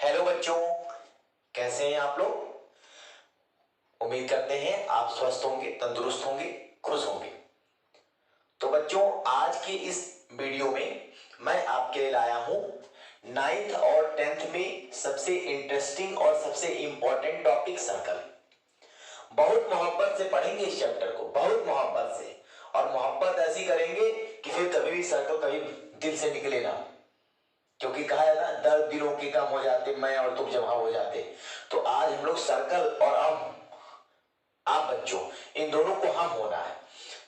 Hello बच्चों, कैसे हैं आप लोग। उम्मीद करते हैं आप स्वस्थ होंगे, तंदुरुस्त होंगे, खुश होंगे। तो बच्चों, आज की इस वीडियो में मैं आपके लिए लाया हूं 9th और 10th में सबसे इंटरेस्टिंग और सबसे इंपॉर्टेंट टॉपिक सर्कल। बहुत मोहब्बत से पढ़ेंगे इस चैप्टर को, बहुत मोहब्बत से, और मोहब्बत ऐसी करेंगे कि फिर कभी भी सर्कल कभी दिल से निकले ना, क्योंकि कहा है ना, दर्द दिलों के कम हो जाते, मैं और तुम जमा हो जाते। तो आज हम लोग सर्कल और आप बच्चों, इन दोनों को हम होना है।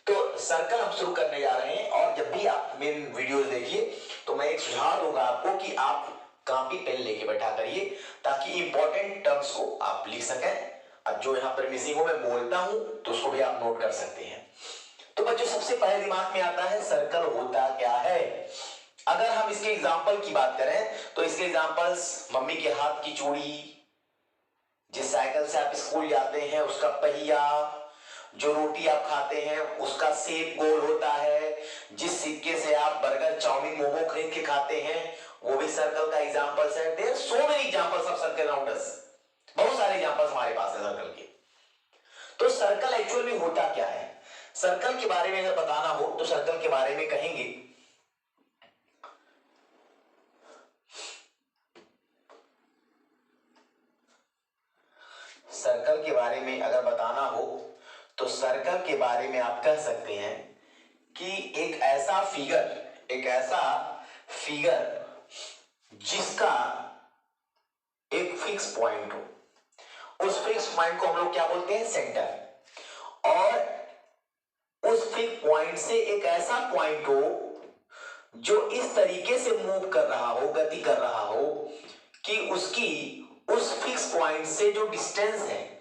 तो सर्कल हम शुरू करने जा रहे हैं, और जब भी आप मेरी वीडियोस देखिए तो मैं एक सुझाव दूंगा आपको कि आप कॉपी पेन लेके बैठा करिए, ताकि इंपॉर्टेंट टर्म्स को आप लिख सकें। अब जो यहां पर मिसिंग हो मैं बोलता हूं तो उसको भी आप नोट कर सकते हैं। तो बच्चों, सबसे पहले दिमाग में आता है सर्कल होता क्या है। अगर हम इसके एग्जाम्पल की बात करें तो इसके एग्जाम्पल्स मम्मी के हाथ की चूड़ी, जिस साइकिल से आप स्कूल जाते हैं उसका पहिया, जो रोटी आप खाते हैं उसका शेप गोल होता है, जिस सिक्के से आप बर्गर, चाउमीन, मोमो खरीद के खाते हैं वो भी सर्कल का एग्जाम्पल्स है। There so many examples of circle around us. बहुत सारे एग्जाम्पल्स हमारे पास है सर्कल के। तो सर्कल एक्चुअल में होता क्या है, सर्कल के बारे में अगर बताना हो तो सर्कल के बारे में कहेंगे सर्कल के बारे में अगर बताना हो तो सर्कल के बारे में आप कह सकते हैं कि एक ऐसा फिगर जिसका एक फिक्स पॉइंट हो। उस फिक्स पॉइंट को हम लोग क्या बोलते हैं, सेंटर। और उस फिक्स पॉइंट से एक ऐसा पॉइंट हो जो इस तरीके से मूव कर रहा हो, गति कर रहा हो कि उसकी उस फिक्स पॉइंट से जो डिस्टेंस है,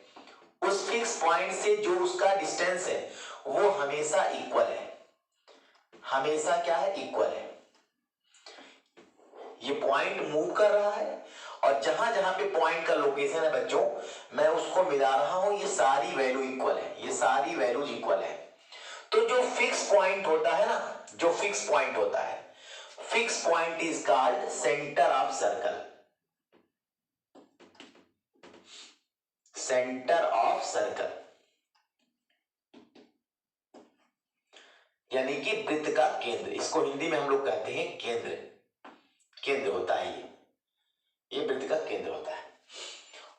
उस फिक्स पॉइंट से जो उसका डिस्टेंस है वो हमेशा इक्वल है। हमेशा क्या है, इक्वल है। ये पॉइंट मूव कर रहा है और जहां जहां पे पॉइंट का लोकेशन है बच्चों, मैं उसको मिला रहा हूं, ये सारी वैल्यू इक्वल है, ये सारी वैल्यूज इक्वल है। तो जो फिक्स पॉइंट होता है ना, जो फिक्स पॉइंट होता है, fix point is called centre of circle. Centre of circle यानी कि वृत्त का केंद्र, इसको हिंदी में हम लोग कहते हैं केंद्र। केंद्र होता है ये वृत्त का केंद्र होता है।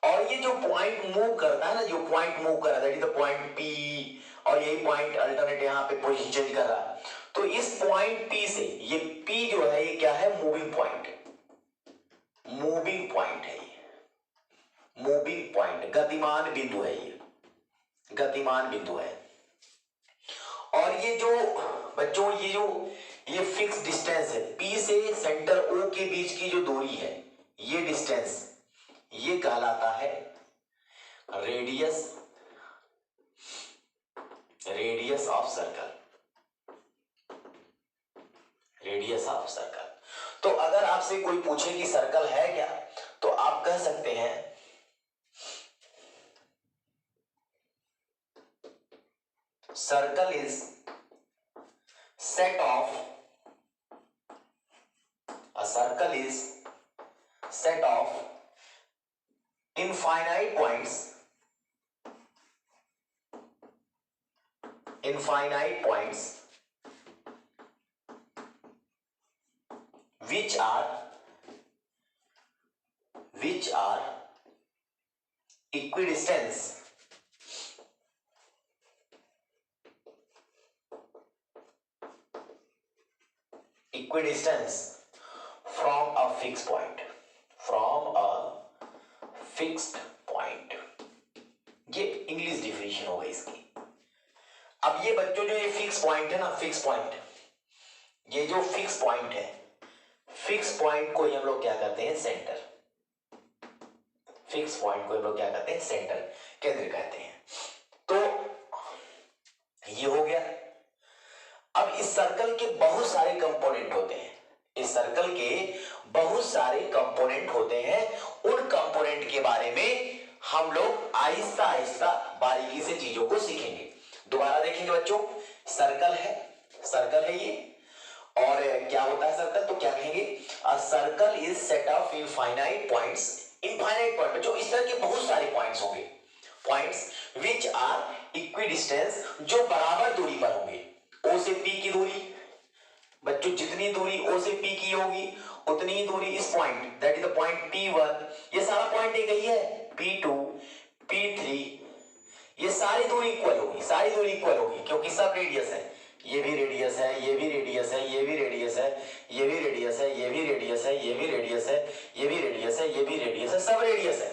और ये जो पॉइंट मूव करता है ना, जो पॉइंट मूव कर रहा है, that is the point P, और यही पॉइंट अल्टरनेट यहां पे पोजीशन चेंज कर रहा है। तो इस पॉइंट पी से, ये पी जो है ये क्या है, मूविंग पॉइंट। मूविंग पॉइंट है ये, मूविंग पॉइंट, गतिमान बिंदु है ये, गतिमान बिंदु है। और ये जो बच्चों, ये फिक्स डिस्टेंस है, पी से सेंटर ओ के बीच की जो दूरी है, ये डिस्टेंस, ये कहलाता है radius, radius of circle, radius of circle. तो अगर आपसे कोई पूछे कि सर्कल है क्या, तो आप कह सकते हैं circle is set of a circle is set of infinite points, infinite points which are equidistance from a fixed point, from a fixed point। ये इंग्लिश डिफिनेशन होगा इसकी। अब ये बच्चों, जो ये फिक्स पॉइंट है ना, फिक्स पॉइंट, ये जो फिक्स पॉइंट है, फिक्स पॉइंट को हम लोग क्या कहते हैं, सेंटर। फिक्स पॉइंट को हम लोग क्या कहते हैं, सेंटर, केंद्र कहते हैं। तो ये हो गया। अब इस सर्कल के बहुत सारे कंपोनेंट होते हैं, इस सर्कल के बहुत सारे कंपोनेंट होते हैं। उन कंपोनेंट के बारे में हम लोग आहिस्ता आहिस्ता बारीकी से चीजों को सीखेंगे। दोबारा देखेंगे बच्चों, सर्कल है, सर्कल है ये, और क्या होता है सर्कल, तो क्या कहेंगे, a circle is set of infinite points, infinite point जो इस तरह के बहुत सारे पॉइंट्स होंगे, points which are equidistance, जो बराबर दूरी पर होंगे, ओ से पी की दूरी, बच्चों जितनी दूरी ओ से पी की होगी उतनी ही दूरी इस point, that is the point P1, ये सारा पॉइंट एक ही है, P2, P3, ये सारी दूरी इक्वल होगी, सारी दूरी इक्वल होगी क्योंकि सब रेडियस है, ये भी रेडियस है, ये भी रेडियस है, ये भी रेडियस है, ये भी रेडियस है, ये भी रेडियस है, ये भी रेडियस है, ये भी रेडियस है, ये भी रेडियस है, सब रेडियस है।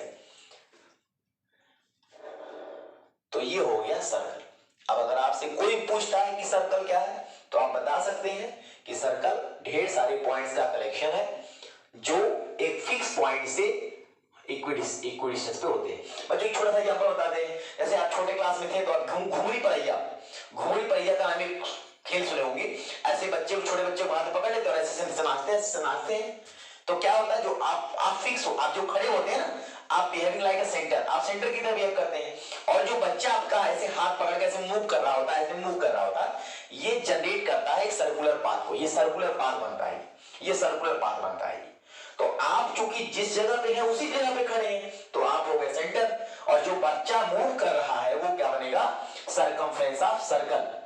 तो ये हो गया सर्कल। अब अगर आपसे कोई पूछता है कि सर्कल क्या है तो आप बता सकते हैं कि सर्कल ढेर सारे पॉइंट्स का कलेक्शन है जो एक फिक्स पॉइंट से इक्विडिस्टेंस पे होते हैं। बच्चों एक छोटा सा एग्जांपल बता दें, जैसे आप छोटे क्लास में थे तो आप घुंगरी परैया का हमें खेल सुने होंगे, ऐसे बच्चे को, छोटे बच्चे को हाथ पकड़ लेते और ऐसे नाचते हैं, तो क्या होता है, जो आप फिक्स हो, आप जो खड़े होते हैं ना, आप बिहेविंग लाइक अ सेंटर, आप सेंटर की तरह बिहेव करते हैं, और जो बच्चा आपका ऐसे हाथ पकड़ के ऐसे मूव कर रहा होता है, ऐसे मूव कर रहा होता है, ये जनरेट करता है एक सर्कुलर पाथ को, ये सर्कुलर पाथ बनता है, ये सर्कुलर पाथ बनता है। तो आप चूंकि जिस जगह पे है उसी जगह पे खड़े हैं तो आप हो गए सेंटर, और जो बच्चा मूव कर रहा है वो क्या बनेगा, सरकमफ्रेंस ऑफ सर्कल।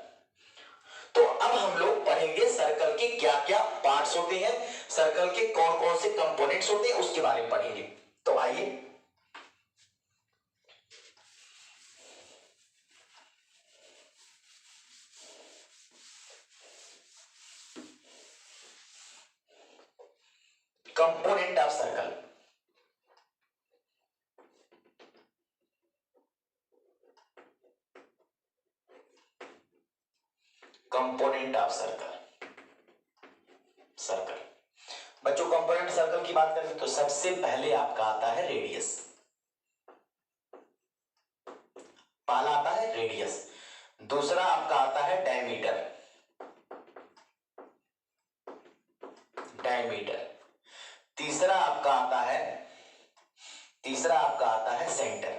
तो अब हम लोग पढ़ेंगे सर्कल के क्या क्या पार्ट्स होते हैं, सर्कल के कौन कौन से कंपोनेंट्स होते हैं उसके बारे में पढ़ेंगे। तो आइए, component of circle, component of circle. बच्चों कंपोनेंट सर्कल की बात करें तो सबसे पहले आपका आता है रेडियस, पहला आता है रेडियस, दूसरा आपका आता है डायमीटर, तीसरा आपका आता है सेंटर,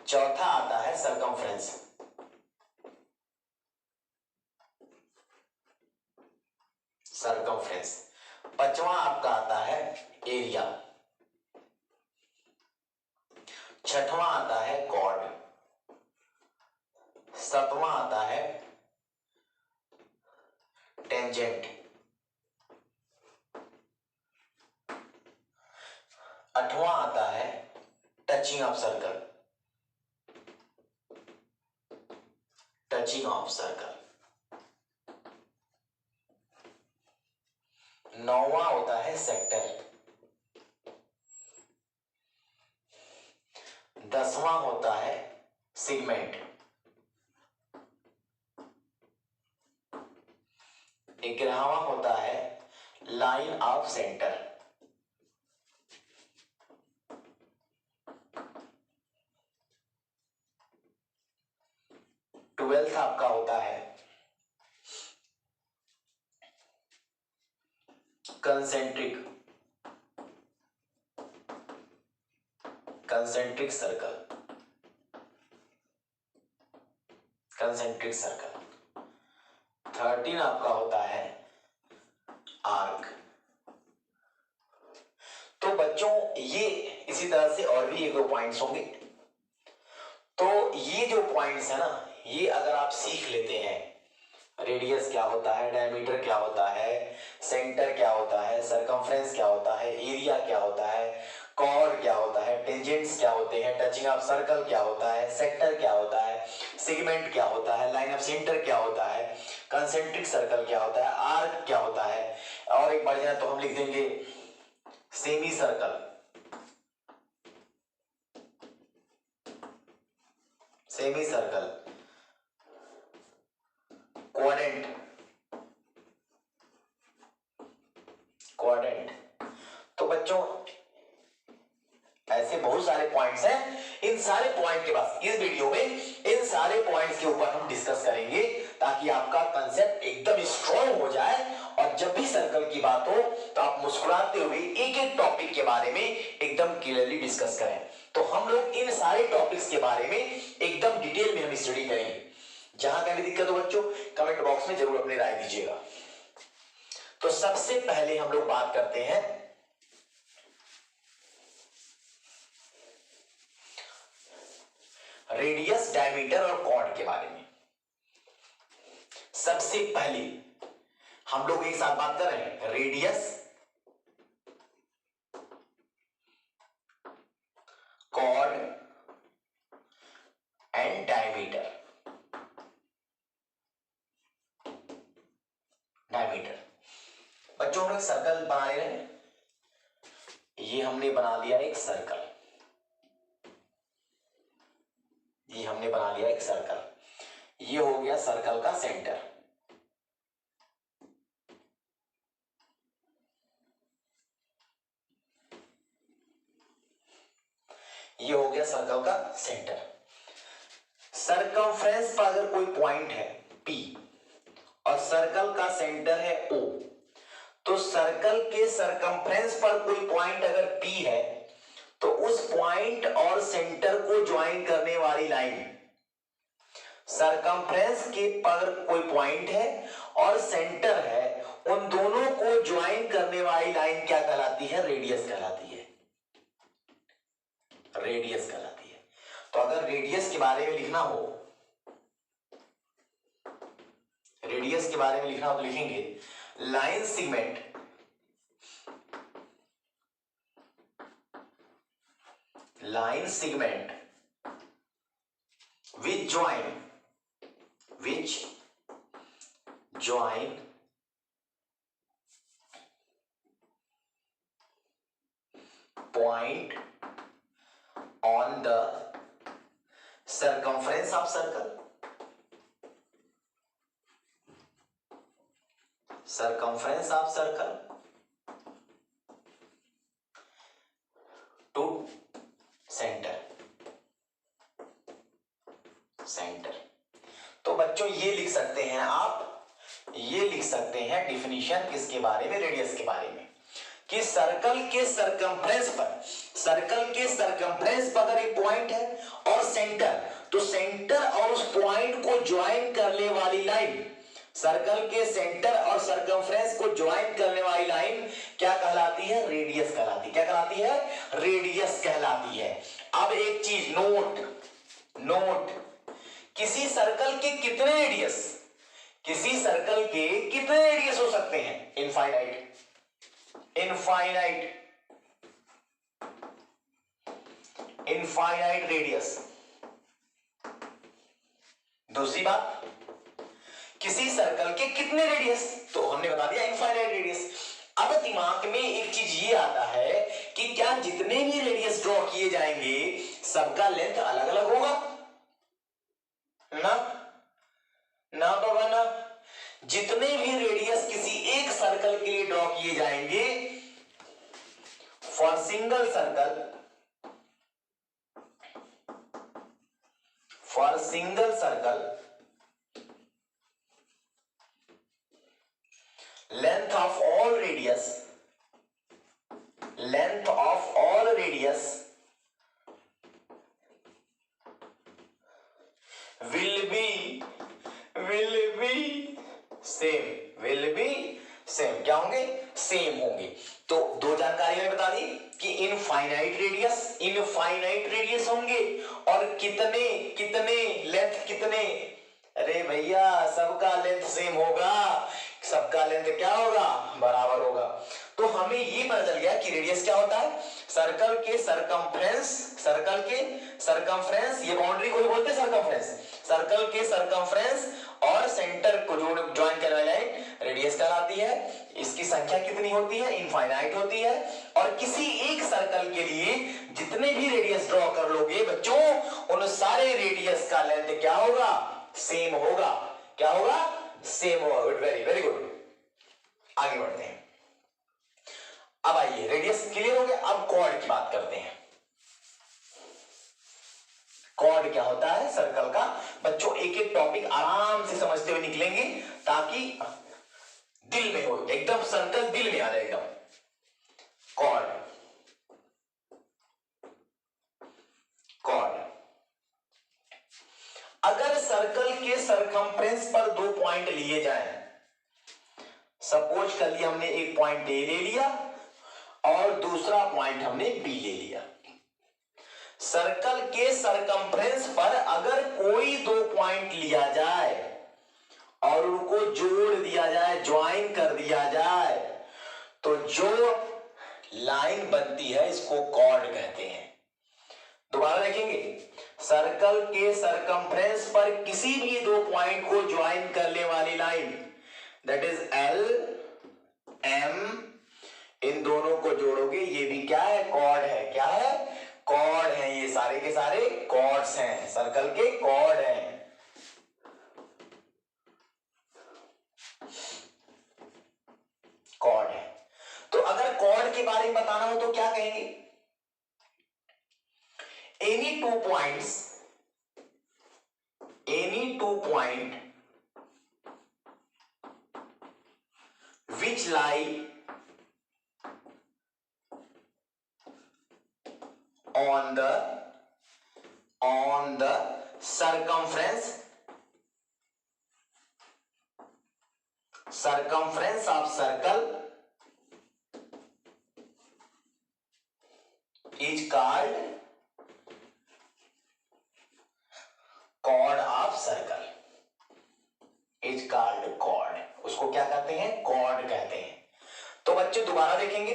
चौथा आता है सरकमफ्रेंस, पांचवा आपका आता है एरिया, छठवां आता है कॉर्ड, सातवां आता है टेंजेंट, आठवां आता है टचिंग ऑफ सर्कल, नौवां होता है सेक्टर, 10वां होता है सेगमेंट, 11वां होता है लाइन ऑफ सेंटर, 12वां आपका होता है कंसेंट्रिक सर्कल, 13 आपका होता है आर्क। तो बच्चों ये इसी तरह से और भी एक दो पॉइंट्स होंगे, तो ये जो पॉइंट्स है ना, ये अगर आप सीख लेते हैं, रेडियस क्या होता है, डायमीटर क्या होता है, सेंटर क्या होता है, सरकमफ्रेंस क्या होता है, एरिया क्या होता है, कॉर्ड क्या होता है, टेंजेंट्स क्या होते हैं, टचिंग ऑफ सर्कल क्या होता है, सेक्टर क्या होता है, सेगमेंट क्या होता है, लाइन ऑफ सेंटर क्या होता है, कंसेंट्रिक सर्कल क्या होता है, आर्क क्या होता है, और एक बढ़ जाए तो हम लिख देंगे सेमी सर्कल, क्वाड्रेंट। तो बच्चों ऐसे बहुत सारे पॉइंट्स हैं, इन सारे पॉइंट के पास इस वीडियो में इन सारे पॉइंट्स के ऊपर हम डिस्कस करेंगे ताकि आपका कंसेप्ट एकदम स्ट्रॉन्ग हो जाए, और जब भी सर्कल की बात हो तो आप मुस्कुराते हुए एक एक टॉपिक के बारे में एकदम क्लियरली डिस्कस करें। तो हम लोग इन सारे टॉपिक्स के बारे में एकदम डिटेल में हम स्टडी करेंगे। जहां कहीं भी दिक्कत हो बच्चों कमेंट बॉक्स में जरूर अपनी राय दीजिएगा। तो सबसे पहले हम लोग बात करते हैं रेडियस, डायमीटर और कॉर्ड के बारे में। सबसे पहले हम लोग एक साथ बात कर रहे हैं radius, chord and diameter. Diameter बच्चों हम लोग सर्कल बना ले रहे हैं। ये हमने बना लिया एक सर्कल, ये हमने बना लिया एक सर्कल। ये हो गया सर्कल का सेंटर। ये हो गया सर्कल का सेंटर। सरकमफ्रेंस पर अगर कोई पॉइंट है P और सर्कल का सेंटर है O, तो सर्कल के सरकमफ्रेंस पर कोई पॉइंट अगर P है तो उस पॉइंट और सेंटर को ज्वाइन करने वाली लाइन, सरकमफ्रेंस के पर कोई पॉइंट है और सेंटर है, उन दोनों को ज्वाइन करने वाली लाइन क्या कहलाती है? रेडियस कहलाती है। रेडियस कहलाती है। तो अगर रेडियस के बारे में लिखना हो, रेडियस के बारे में लिखना हो तो लिखेंगे line segment which join point on the circumference of circle, to centre. तो बच्चों ये लिख सकते हैं आप, ये लिख सकते हैं डिफिनीशन किसके बारे में? रेडियस के बारे में, कि सर्कल के सरकमफ्रेंस पर अगर एक पॉइंट है और सेंटर, तो सेंटर और उस पॉइंट को ज्वाइन करने वाली लाइन, सर्कल के सेंटर और सरकमफ्रेंस को ज्वाइन करने वाली लाइन क्या कहलाती है? रेडियस कहलाती है। क्या कहलाती है? रेडियस कहलाती है। अब एक चीज नोट, किसी सर्कल के कितने रेडियस, हो सकते हैं? Infinite radius. दूसरी बात, किसी सर्कल के कितने रेडियस, तो हमने बता दिया इनफाइनाइट रेडियस। अब दिमाग में एक चीज ये आता है कि क्या जितने भी रेडियस ड्रॉ किए जाएंगे सबका लेंथ अलग अलग होगा? ना बाबा ना। जितने भी रेडियस किसी एक सर्कल के लिए ड्रॉ किए जाएंगे, for single circle length of all radius will be same। क्या होंगे? सेम होंगे। तो दो जानकारी मैंने बता दी कि इनफाइनाइट रेडियस होंगे और कितने लेंथ कितने, अरे भैया सबका लेंथ सेम होगा, सबका लेंथ क्या होगा? बराबर होगा। तो हमें ये पता चल गया कि रेडियस क्या होता है? सर्कल के सरकमफ्रेंस, ये बाउंड्री को ही बोलते हैं सरकमफ्रेंस, सर्कल के सरकमफ्रेंस और सेंटर को ज्वाइन करने वाली लाइन रेडियस कहलाती है। इसकी संख्या कितनी होती है? इनफाइनाइट होती है। और किसी एक सर्कल के लिए जितने भी रेडियस ड्रॉ कर लोगे बच्चों, उन सारे रेडियस का लेंथ क्या होगा? सेम होगा। क्या होगा? सेम होगा। Good, very good. आगे बढ़ते हैं। अब आइए, रेडियस क्लियर हो गया। अब कॉर्ड की बात करते हैं। कॉर्ड क्या होता है सर्कल का? बच्चों एक एक टॉपिक आराम से समझते हुए निकलेंगे ताकि दिल में हो, एकदम सर्कल दिल में आ जाए एकदम। कॉर्ड, अगर सर्कल के हमने एक पॉइंट ए ले लिया और दूसरा पॉइंट हमने बी ले लिया। सर्कल के सरकमफ्रेंस पर अगर कोई दो पॉइंट लिया जाए और उनको जोड़ दिया जाए, ज्वाइन कर दिया जाए, तो जो लाइन बनती है इसको कॉर्ड कहते हैं। दोबारा देखेंगे, सर्कल के सरकमफ्रेंस पर किसी भी दो पॉइंट को ज्वाइन करने वाली line, that is L M, इन दोनों को जोड़ोगे, ये भी क्या है, कॉर्ड है। क्या है, कॉर्ड है। ये सारे के सारे कॉर्ड्स हैं, सर्कल के कॉर्ड हैं। कॉर्ड है। तो अगर कॉर्ड के बारे में बताना हो तो क्या कहेंगे, any two point which lie on the circumference of circle is called chord of circle, is called chord। उसको क्या कहते हैं, कॉर्ड कहते हैं। तो बच्चे दोबारा देखेंगे,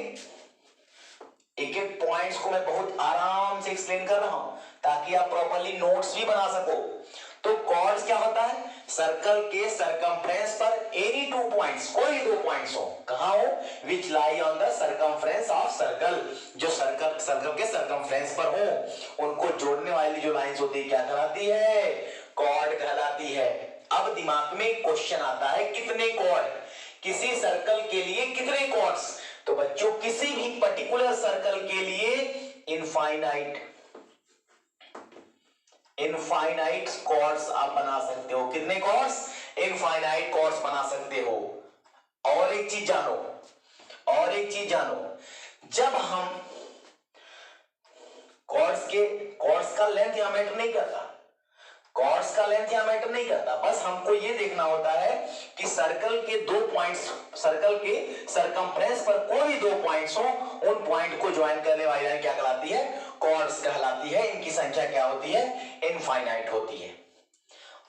एक एक पॉइंट्स को मैं बहुत आराम से एक्सप्लेन कर रहा हूं ताकि आप प्रॉपर्ली नोट्स भी बना सको। तो कॉर्ड्स क्या होता है, सर्कल के सरकमफ्रेंस पर एनी टू पॉइंट्स, कोई दो पॉइंट्स हो, कहां हो, which lie on the circumference of circle, जो सर्कल के सरकमफ्रेंस पर हो, उनको जोड़ने वाली जो लाइंस होती है क्या कहलाती है, कॉर्ड कहलाती है। अब दिमाग में क्वेश्चन आता है, कितने कॉर्ड, किसी सर्कल के लिए कितने कॉर्ड्स। तो बच्चों किसी भी पर्टिकुलर सर्कल के लिए इनफाइनाइट कॉर्ड्स आप बना सकते हो। कितने कॉर्ड्स, इनफाइनाइट कॉर्ड्स बना सकते हो। और एक चीज जानो, जब हम कॉर्ड्स का लेंथ यहां मैटर नहीं करता, कॉर्ड्स का लेंथ यहां मैटर नहीं करता, बस हमको यह देखना होता है कि सर्कल के दो पॉइंट्स, सर्कल के सरकमफ्रेंस पर कोई दो पॉइंट्स हो, उन पॉइंट को ज्वाइन करने वाली लाइन क्या कहलाती है, कॉर्ड्स कहलाती है। इनकी संख्या क्या होती है, इनफाइनाइट होती है।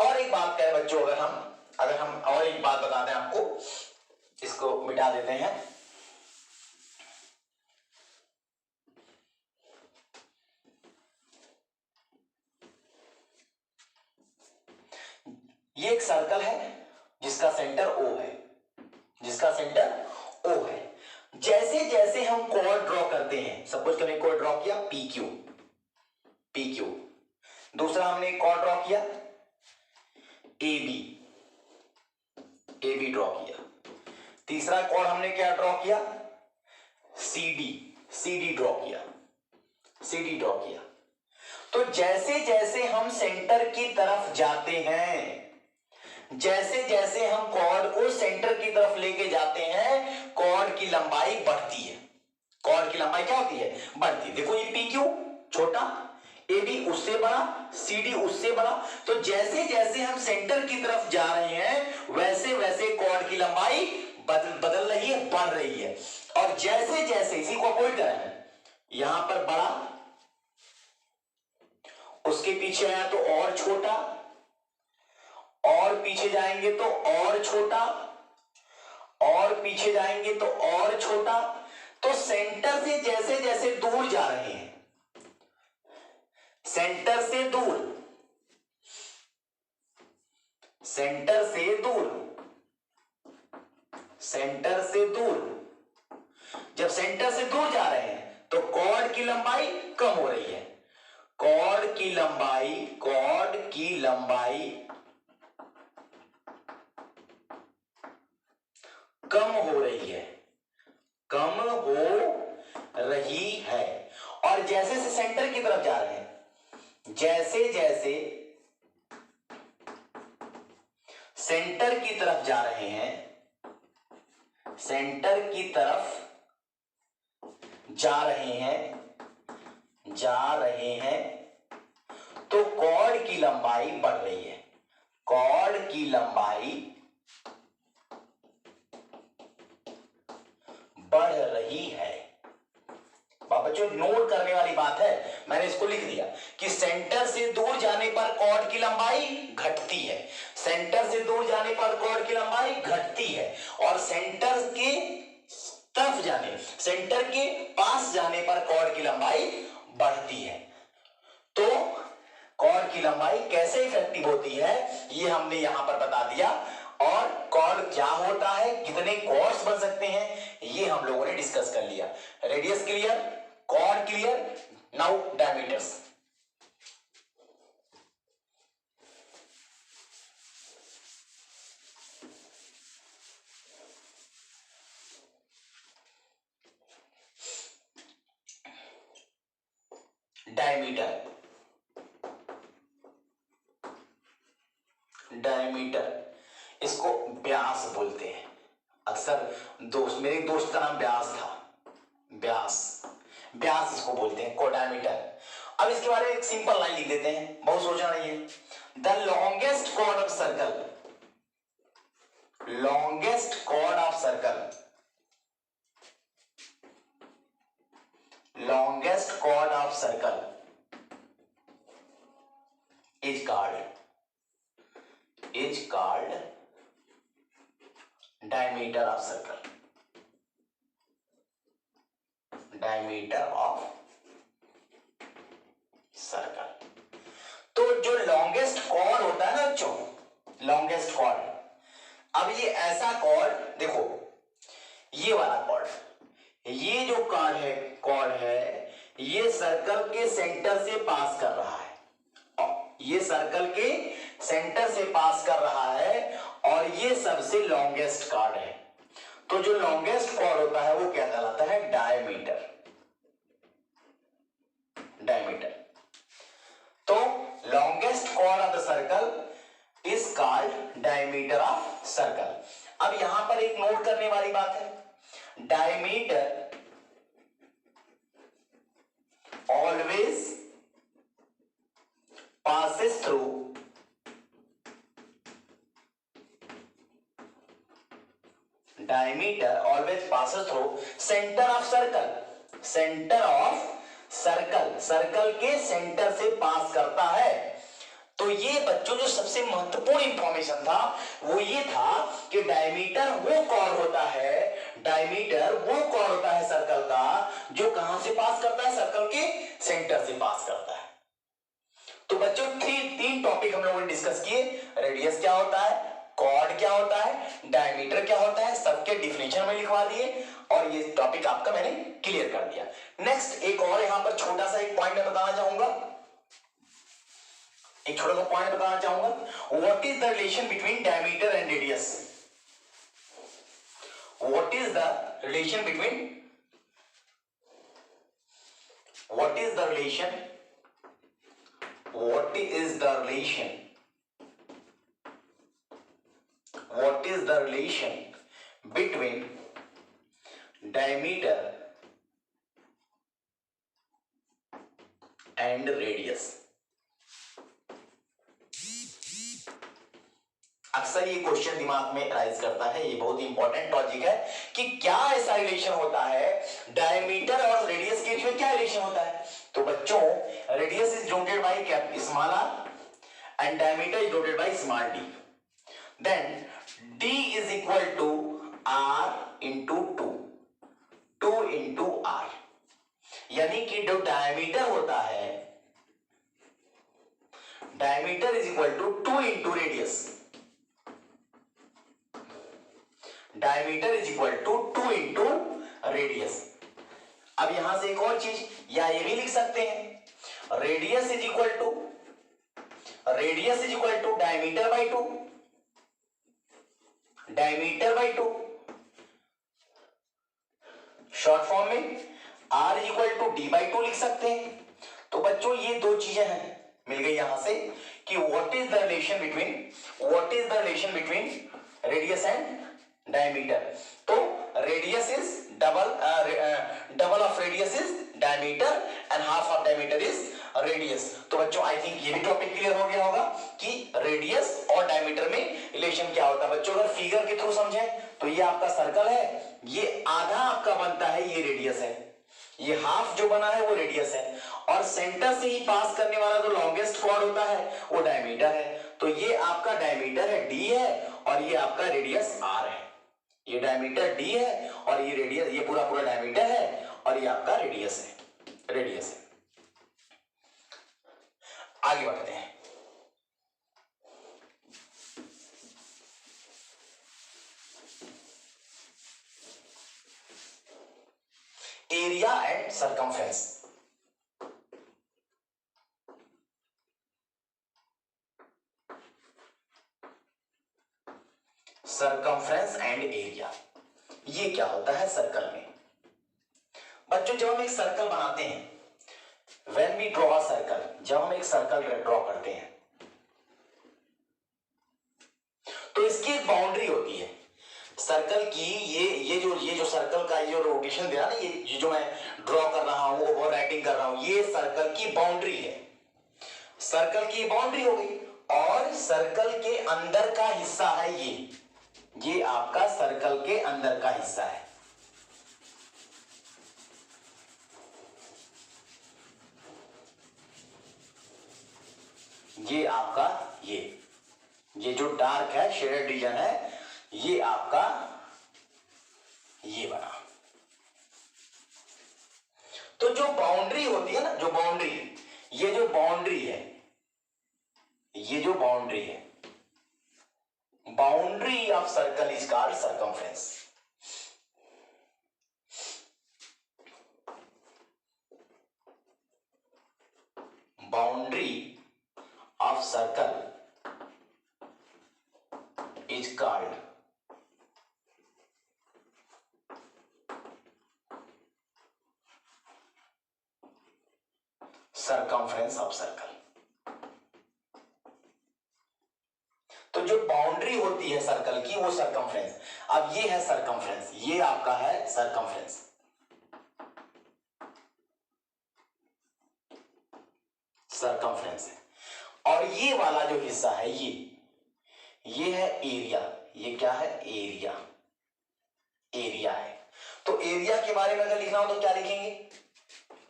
और एक बात करें बच्चों, अगर हम और एक बात बता दें आपको, इसको मिटा देते हैं। ये एक सर्कल है जिसका सेंटर O है, जैसे जैसे हम कॉर्ड ड्रॉ करते हैं, सपोज हमने कॉर्ड ड्रॉ किया PQ, दूसरा हमने कॉर्ड ड्रॉ किया AB ड्रॉ किया, तीसरा कॉर्ड हमने क्या ड्रॉ किया, CD ड्रॉ किया। तो जैसे जैसे हम सेंटर की तरफ जाते हैं, जैसे जैसे हम कॉर्ड को सेंटर की तरफ लेके जाते हैं, कॉर्ड की लंबाई बढ़ती है। कॉर्ड की लंबाई क्या होती है, बढ़ती है। देखो ये PQ छोटा, AB उससे बड़ा, CD उससे बड़ा। तो जैसे जैसे हम सेंटर की तरफ जा रहे हैं, वैसे वैसे कॉर्ड की लंबाई बदल रही है, बढ़ रही है। और जैसे जैसे इसी को अवॉइड करें, यहां पर बड़ा, उसके पीछे आया तो और छोटा, और पीछे जाएंगे तो और छोटा, और पीछे जाएंगे तो और छोटा। तो सेंटर से जैसे जैसे दूर जा रहे हैं, सेंटर से दूर, जब सेंटर से दूर जा रहे हैं तो कॉर्ड की लंबाई कम हो रही है, कॉर्ड की लंबाई कम हो रही है। और जैसे से सेंटर की तरफ जा रहे हैं, जैसे जैसे सेंटर की तरफ जा रहे हैं, तो कॉर्ड की लंबाई बढ़ रही है, कॉर्ड की लंबाई बढ़ रही है। बच्चों नोट करने वाली बात है, मैंने इसको लिख दिया कि सेंटर से दूर जाने पर कॉर्ड की लंबाई घटती है। सेंटर से दूर जाने पर कॉर्ड की लंबाई घटती है और सेंटर के तरफ जाने, सेंटर के पास जाने पर कॉर्ड की लंबाई बढ़ती है। तो कॉर्ड की लंबाई कैसे इफेक्टिव होती है ये हमने यहां पर बता दिया, और कॉर्ड क्या होता है, कितने कॉर्ड्स बन सकते हैं, ये हम लोगों ने डिस्कस कर लिया। Radius clear, chord clear, now diameters. Diameter, diameter इसको व्यास बोलते हैं। अक्सर दोस्त, मेरे एक दोस्त का नाम व्यास था, व्यास, व्यास इसको बोलते हैं, को डायमीटर। अब इसके बारे में एक सिंपल लाइन लिख देते हैं, बहुत सोचना नहीं है। The longest chord of circle, longest chord of circle, longest chord of circle is called diameter of circle, diameter of circle। तो जो लॉन्गेस्ट कॉर्ड होता है ना बच्चों, लॉन्गेस्ट कॉर्ड, अब ये ऐसा कॉर्ड देखो, ये वाला कॉर्ड, ये जो कॉर्ड है ये सर्कल के सेंटर से पास कर रहा है, ये सर्कल के सेंटर से पास कर रहा है और ये सबसे लॉन्गेस्ट कॉर्ड है। तो जो लॉन्गेस्ट कॉर्ड होता है वो क्या कहलाता है, डायमीटर, डायमीटर। तो longest chord of the circle is called diameter of circle. अब यहां पर एक नोट करने वाली बात है, diameter always passes through diameter always passes through center of circle, center of circle, circle के सेंटर से पास करता है। तो ये बच्चों जो सबसे महत्वपूर्ण इंफॉर्मेशन था वो ये था कि डायमीटर वो कॉर्ड होता है, डायमीटर वो कॉर्ड होता है सर्कल का जो कहां से पास करता है, सर्कल के सेंटर से पास करता है। तो बच्चों तीन टॉपिक हम लोगों ने डिस्कस किए, रेडियस क्या होता है, कॉर्ड क्या होता है, डायमीटर क्या होता है, सबके डिफिनेशन में लिखवा दिए और ये टॉपिक आपका मैंने क्लियर कर दिया। नेक्स्ट एक और यहां पर छोटा सा एक पॉइंट मैं बताना चाहूंगा, एक छोटा सा पॉइंट बताना चाहूंगा, what is the relation between diameter and radius, what is the relation between, what is the relation, what is the relation, what is the relation between diameter and radius। अक्सर ये क्वेश्चन दिमाग में rise करता है, ये बहुत important topic है कि क्या ऐसा रिलेशन होता है डायमीटर और रेडियस के बीच में, क्या रिलेशन होता है। तो बच्चों radius is denoted by cap small r and diameter is denoted by small d, then d is equal to r into 2 into r, यानी कि जो डायमीटर होता है, diameter is equal to 2 into radius, diameter is equal to 2 into radius. अब यहां से एक और चीज, या ये भी लिख सकते हैं, radius is equal to diameter by 2, diameter by 2, short form में r is equal to D by 2 लिख सकते हैं। तो बच्चों ये दो चीजें हैं, मिल गई यहां से कि what is the relation between radius and diameter. तो radius is double of radius is diameter and half of diameter is radius. तो बच्चों आई थिंक ये भी टॉपिक क्लियर हो गया होगा कि रेडियस और डायमीटर में रिलेशन क्या होता है। बच्चों अगर फिगर के थ्रू समझें तो ये आपका सर्कल है, ये आधा आपका बनता है, ये रेडियस है, ये हाफ जो बना है वो रेडियस है, और सेंटर से ही पास करने वाला जो लॉन्गेस्ट कॉर्ड होता है वो डायमीटर है। तो ये आपका डायमीटर है डी है और ये आपका रेडियस आर है। ये डायमीटर डी है और ये रेडियस, ये पूरा पूरा डायमीटर है और ये आपका रेडियस है, रेडियस है। आगे बढ़ते हैं। Area and circumference. Circumference and area, ये क्या होता है सर्कल में? बच्चों जब हम एक सर्कल बनाते हैं, when we draw a circle, जब हम एक सर्कल ड्रॉ करते हैं तो इसकी एक बाउंड्री होती है सर्कल की। ये जो सर्कल का ये रोटेशन दे रहा ना, ये जो मैं ड्रॉ कर रहा हूं, ओवर राइटिंग कर रहा हूं, ये सर्कल की बाउंड्री है। सर्कल की बाउंड्री हो गई और सर्कल के अंदर का हिस्सा है ये आपका सर्कल के अंदर का हिस्सा है। ये आपका ये जो डार्क है, शेडेड रीजन है, ये आपका ये बना। तो जो बाउंड्री होती है ना, जो बाउंड्री, ये जो बाउंड्री है, ये जो बाउंड्री है, boundary of circle is called circumference. Boundary of circle is called circumference of circle। तो जो बाउंड्री होती है सर्कल की वो सर्कमफ्रेंस। अब ये है सर्कमफ्रेंस, ये आपका है सर्कमफ्रेंस। सर्कमफ्रेंस है और ये वाला जो हिस्सा है ये है एरिया। ये क्या है? एरिया, एरिया है। तो एरिया के बारे में अगर लिखना हो तो क्या लिखेंगे?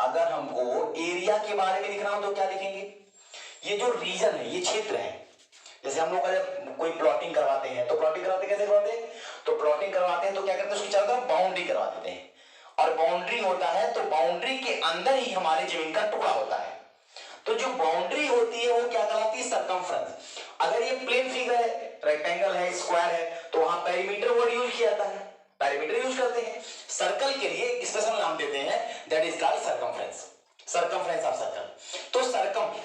अगर हमको एरिया के बारे में लिखना हो तो क्या लिखेंगे? ये जो रीजन है, ये क्षेत्र है। जैसे हम लोग अगर कोई प्लॉटिंग करवाते हैं तो प्लॉटिंग करवाते कैसे करवाते हैं? तो प्लॉटिंग करवाते हैं तो क्या करते हैं, उसकी चारों तरफ बाउंड्री करवा देते हैं, और बाउंड्री होता है तो बाउंड्री के अंदर ही हमारे जमीन का टुकड़ा होता है। तो जो बाउंड्री होती है वो क्या कहलाती है? सर्कमफ्रेंस। अगर ये प्लेन फिगर है, रेक्टेंगल है, स्क्वायर है, तो वहां पेरीमीटर वर्ड यूज किया जाता है, पेरीमीटर यूज करते हैं। सर्कल के लिए एक स्पेशल नाम देते हैं, that is called circumference, circumference of circle. तो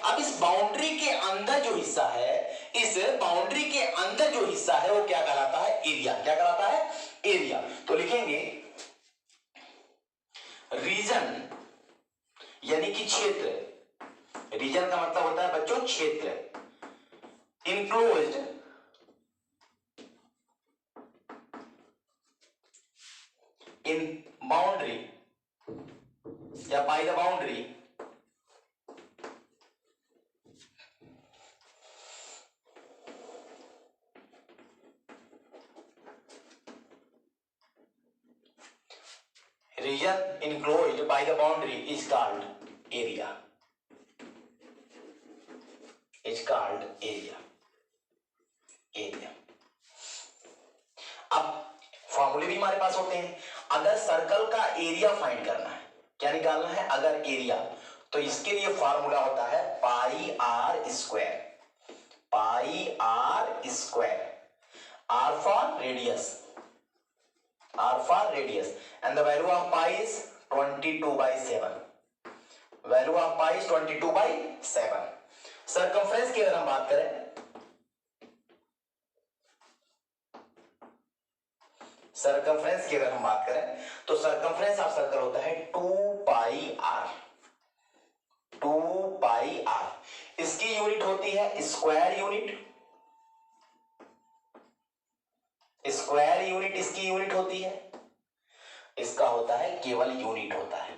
अब इस बाउंड्री के अंदर जो हिस्सा है, इस बाउंड्री के अंदर जो हिस्सा है वो क्या कहलाता है? एरिया। क्या कहलाता है? एरिया। तो लिखेंगे रीजन यानी कि क्षेत्र। रीजन का मतलब होता है बच्चों क्षेत्र। इनक्लोज्ड in boundary या by the boundary region enclosed by the boundary is called area, is called area, area। अब फॉर्मूले भी हमारे पास होते हैं। अगर सर्कल का एरिया फाइंड करना है, क्या निकालना है? अगर एरिया, तो इसके लिए फॉर्मूला होता है pi r square, pi r square, r for radius, r for radius, and the value of pi is 22/7, value of pi is 22/7। Circumference की अगर हम बात करें, सर्कमफ्रेंस की अगर हम बात करें तो सर्कमफ्रेंस ऑफ सर्कल होता है 2πr, 2πr। इसकी यूनिट होती है स्क्वायर यूनिट, स्क्वायर यूनिट इसकी यूनिट होती है, इसका होता है केवल यूनिट होता है।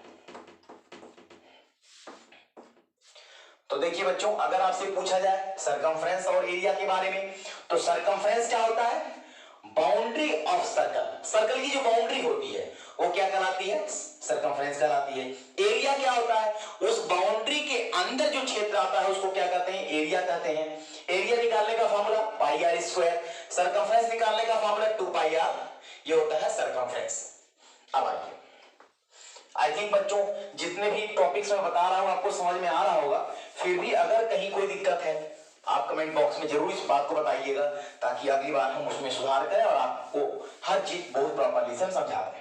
तो देखिए बच्चों, अगर आपसे पूछा जाए सरकमफ्रेंस और एरिया के बारे में, तो सरकमफ्रेंस क्या होता है? Boundary of circle. सर्कल की जो बाउंड्री होती है वो क्या कहलाती है? सरकमफ्रेंस कहलाती है। एरिया क्या होता है? उस बाउंड्री के अंदर जो क्षेत्र आता है उसको क्या कहते हैं? एरिया कहते हैं। एरिया निकालने का formula pi r square, circumference निकालने का फॉर्मूला 2 पाई आर, ये होता है सरकमफ्रेंस। अब आइए, आई थिंक बच्चों जितने भी टॉपिक्स मैं बता रहा हूं आपको समझ में आ रहा होगा। फिर भी अगर कहीं कोई दिक्कत है आप कमेंट बॉक्स में जरूर इस बात को बताइएगा, ताकि अगली बार हम उसमें सुधार करें और आपको हर चीज बहुत प्रॉपर्ली से समझा दें।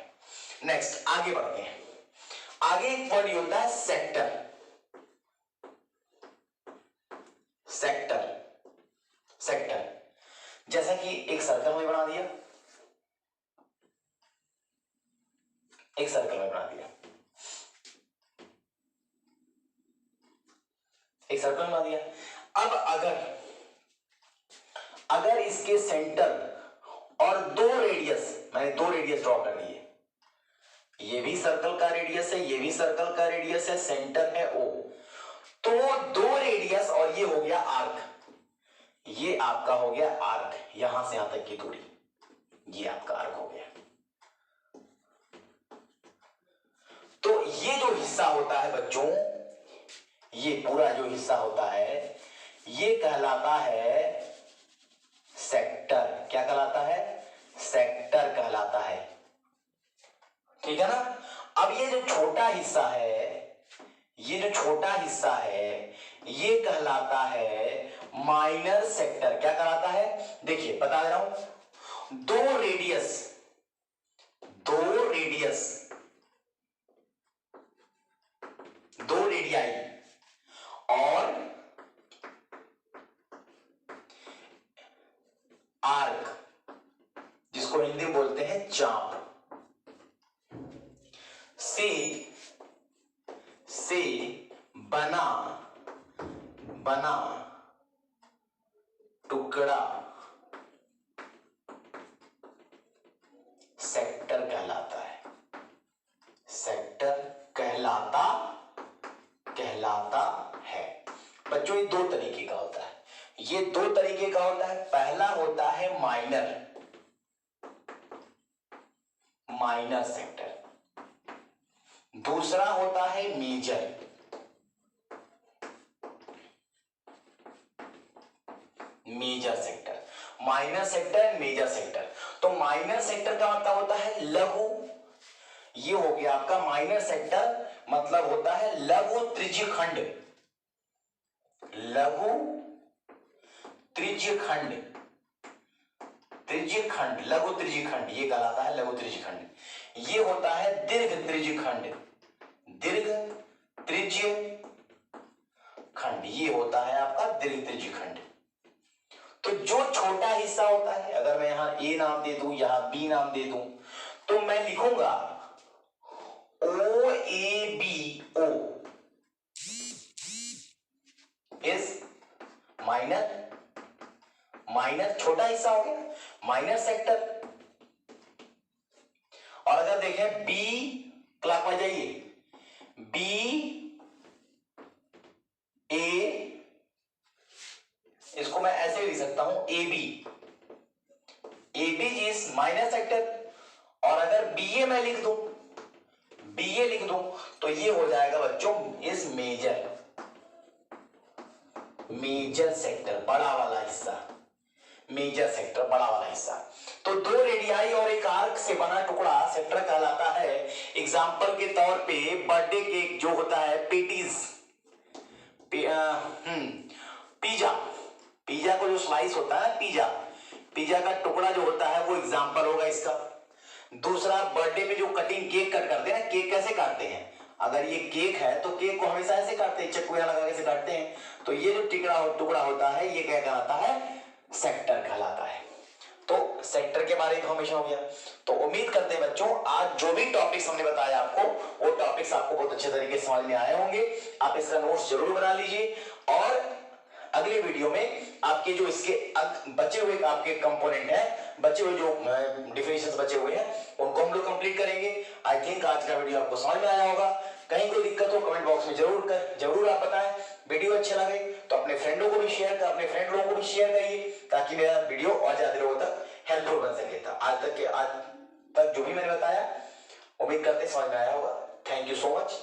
नेक्स्ट आगे बढ़ते हैं। आगे एक वर्ड होता है सेक्टर। सेक्टर, सेक्टर जैसा कि एक सर्कल में बना दिया, एक सर्कल में बना दिया, एक सर्कल बना दिया। अब अगर इसके सेंटर और दो रेडियस, मैंने दो रेडियस ड्रॉ कर लिए, ये भी सर्कल का रेडियस है, ये भी सर्कल का रेडियस है, सेंटर है O, तो दो रेडियस और ये हो गया आर्क, ये आपका हो गया आर्क, यहां से यहां तक की दूरी, ये आपका आर्क हो गया। तो ये जो हिस्सा होता है बच्चों, ये पूरा जो हिस्सा होता है ये कहलाता है सेक्टर। क्या कहलाता है? सेक्टर कहलाता है। ठीक है ना? अब ये जो छोटा हिस्सा है, ये जो छोटा हिस्सा है ये कहलाता है माइनर सेक्टर। क्या कहलाता है? देखिए बता दे रहा हूं, दो रेडियस दो रेडियाई और आर्क, जिसको हिंदी में बोलते हैं चाप, से बना टुकड़ा सेक्टर कहलाता है। सेक्टर कहलाता है। बच्चों ये दो तरीके का होता है, ये दो तरीके का होता है। पहला होता है माइनर सेक्टर, दूसरा होता है major sector. Minor sector, major sector. तो माइनर सेक्टर का मतलब होता है लघु, ये हो गया आपका माइनर सेक्टर, मतलब होता है लघु त्रिज्यखंड, लघु त्रिज्यखंड, लघु त्रिज्यखंड, ये कहलाता है लघु त्रिज्यखंड। ये होता है दीर्घ त्रिज्यखंड, ये होता है आपका दीर्घ त्रिज्यखंड। तो जो छोटा हिस्सा होता है, अगर मैं यहां ए नाम दे दूं, यहां बी नाम दे दूं, तो मैं लिखूंगा OABO इज माइनर छोटा हिस्सा हो गया, माइनर सेक्टर। और अगर देखें बी, क्लॉकवाइज जाइए, बी ए, इसको मैं ऐसे लिख सकता हूं AB इज माइनर सेक्टर। और अगर BA मैं लिख दूं, तो ये हो जाएगा बच्चों इस मेजर सेक्टर, बड़ा वाला हिस्सा, मेजर सेक्टर बड़ा वाला हिस्सा। तो दो रेडियाई और एक आर्क से बना टुकड़ा सेक्टर कहलाता है। एग्जांपल के तौर पे बर्थडे केक जो होता है, पिज्जा को जो स्लाइस होता है, पिज्जा का टुकड़ा जो होता है वो एग्जांपल होगा इसका। दूसरा बर्थडे पे जो कटिंग केक कट करते हैं ना, केक कैसे काटते हैं? अगर ये केक है तो केक को हमेशा ऐसे काटते हैं, चक्कू लगा के काटते हैं। तो ये जो टुकड़ा होता है ये क्या कहलाता है? सेक्टर कहलाता है। तो सेक्टर के बारे में इंफॉर्मेशन हो गया। तो उम्मीद करते हैं बच्चों आज जो भी टॉपिक्स हमने बताया आपको, वो टॉपिक्स आपको बहुत अच्छे तरीके से समझ में आए होंगे। आप इसका नोट्स जरूर बना लीजिए और अगले वीडियो में आपके जो इसके बचे हुए आपके कंपोनेंट हैं बचे हुए जो डिफिनेशंस बचे हुए हैं उनको हम लोग कंप्लीट करेंगे। आई थिंक आज का वीडियो आपको समझ में आया होगा। कहीं कोई दिक्कत हो कमेंट बॉक्स में जरूर आप बताएं। वीडियो अच्छा लगे तो अपने फ्रेंडों को भी शेयर कर, अपने फ्रेंड लोगों को भी शेयर करिए ताकि मेरा वीडियो और ज्यादा लोगों तक हेल्पफुल बन सके। आज तक जो भी मैंने बताया उम्मीद करते समझ में आया होगा। Thank you so much.